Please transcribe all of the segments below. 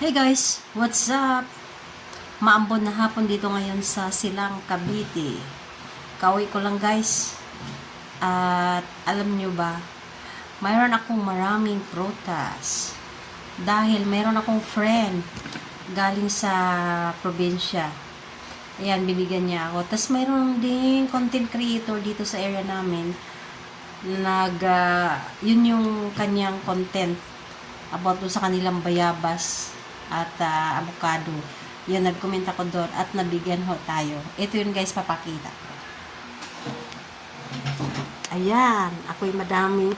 Hey guys, what's up? Maambon na hapon dito ngayon sa Silang, Cavite. Kauwi ko lang guys. At alam nyo ba, mayroon akong maraming prutas. Dahil mayroon akong friend galing sa probinsya. Ayan, binigyan niya ako. Tapos mayroon ding content creator dito sa area namin. Yun yung kanyang content about sa kanilang bayabas at avocado. Yun, nag-comment ako doon at nabigyan ho tayo. Ito yun guys, papakita. Ayan, ako'y madaming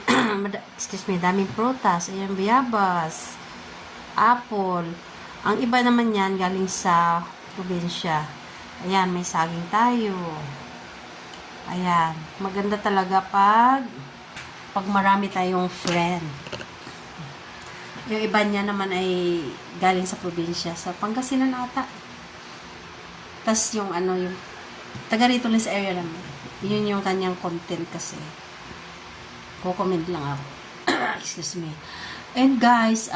daming prutas. Ayan, bayabas, apple. Ang iba naman yan galing sa probinsya. Ayan, may saging tayo. Ayan, maganda talaga pag marami tayong friend. Yung iba niya naman ay galing sa probinsya, sa Pangasinan ata. Tas yung yung taga rito lang sa area naman. Yun yung kanyang content kasi. Ko-comment lang ako. Excuse me. And guys,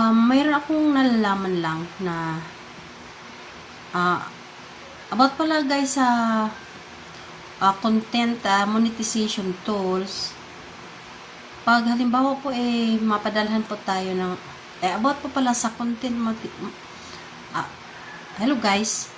mayroon akong nalalaman lang na about pala guys sa content monetization tools. Pag halimbawa po mapadalhan po tayo ng about po pala sa content hello guys,